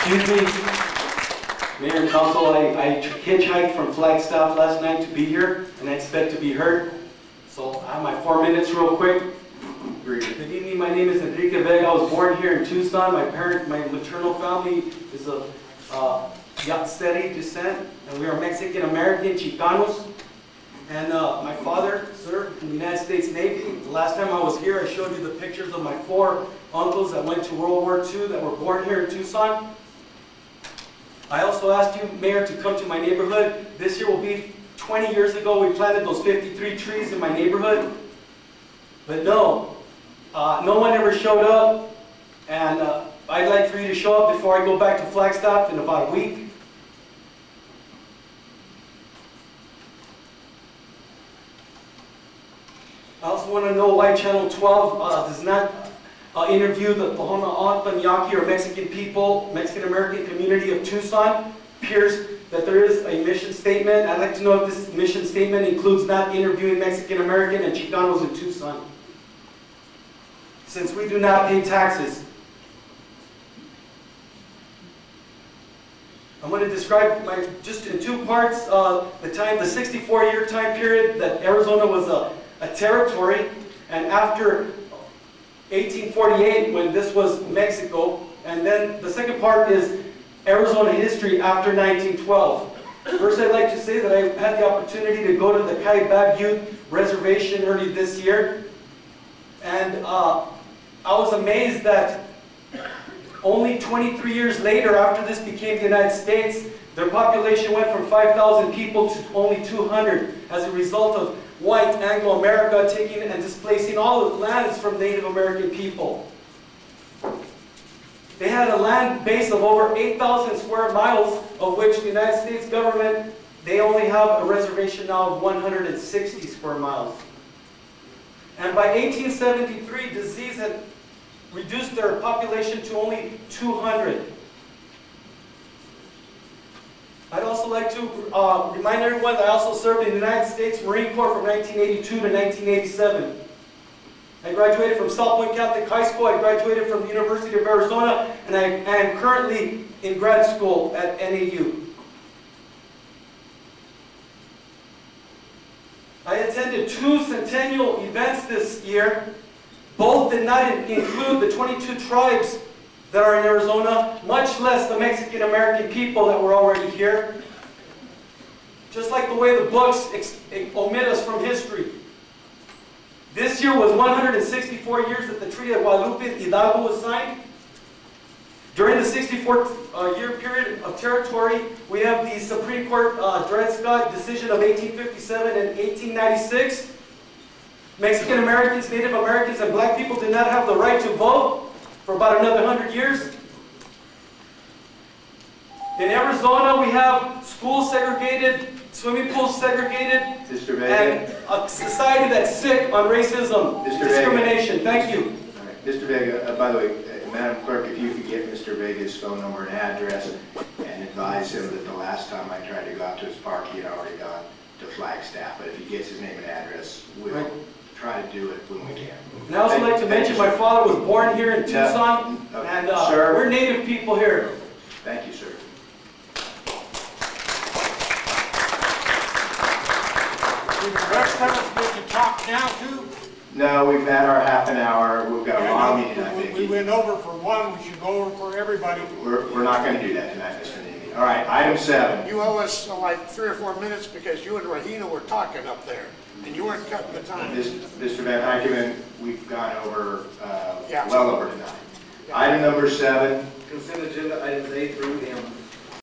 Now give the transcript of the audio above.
Excuse me, Mayor and Council, I hitchhiked from Flagstaff last night to be here, and I expect to be heard. So I have my 4 minutes real quick. Good evening, my name is Enrique Vega. I was born here in Tucson. My maternal family is of Yatzeri descent, and we are Mexican-American Chicanos. And my father served in the United States Navy. The last time I was here, I showed you the pictures of my 4 uncles that went to World War II that were born here in Tucson. I also asked you, Mayor, to come to my neighborhood. This year will be 20 years ago we planted those 53 trees in my neighborhood. But no one ever showed up. And I'd like for you to show up before I go back to Flagstaff in about a week. I also want to know why Channel 12 does not interview the Pahona or Mexican people, Mexican-American community of Tucson. Appears that there is a mission statement. I'd like to know if this mission statement includes not interviewing Mexican-American and Chicanos in Tucson, since we do not pay taxes. I'm going to describe just in 2 parts, the 64-year time period that Arizona was a territory, and after 1848, when this was Mexico, and then the second part is Arizona history after 1912. First, I'd like to say that I had the opportunity to go to the Kaibab Youth Reservation early this year, and I was amazed that only 23 years later, after this became the United States, their population went from 5,000 people to only 200 as a result of white Anglo-America taking and displacing all the lands from Native American people. They had a land base of over 8,000 square miles, of which the United States government, they only have a reservation now of 160 square miles. And by 1873, disease had reduced their population to only 200. I'd also like to remind everyone that I also served in the United States Marine Corps from 1982 to 1987. I graduated from South Point Catholic High School. I graduated from the University of Arizona, and I am currently in grad school at NAU. I attended 2 centennial events this year. Both did not include the 22 tribes that are in Arizona, much less the Mexican-American people that were already here. Just like the way the books omit us from history. This year was 164 years that the Treaty of Guadalupe Hidalgo was signed. During the 64-year period of territory, we have the Supreme Court Dred Scott decision of 1857 and 1896. Mexican Americans, Native Americans, and black people did not have the right to vote for about another 100 years. In Arizona, we have schools segregated, swimming pools segregated, and a society that's sick on racism, discrimination. Thank you. All right. Mr. Vega, by the way, Madam Clerk, if you could get Mr. Vega's phone number and address and advise him that the last time I tried to go out to his park, he had already gone to Flagstaff. But if he gets his name and address, we'll try to do it when we can. And I also like to mention my father was born here in Tucson, and we're Native people here. Thank you, sir. Did the rest of us get to talk now too? No, we've had our half an hour. We've got a long meeting, I think. We went over for one. We should go over for everybody. We're not going to do that tonight, Mr. Nimi. All right, item 7. You owe us like 3 or 4 minutes because you and Rahina were talking up there, and you weren't cutting the time. Mr. Van Heijken, we've gone over, Yeah. well over tonight. Yeah. Item number 7. Consent agenda items A through M.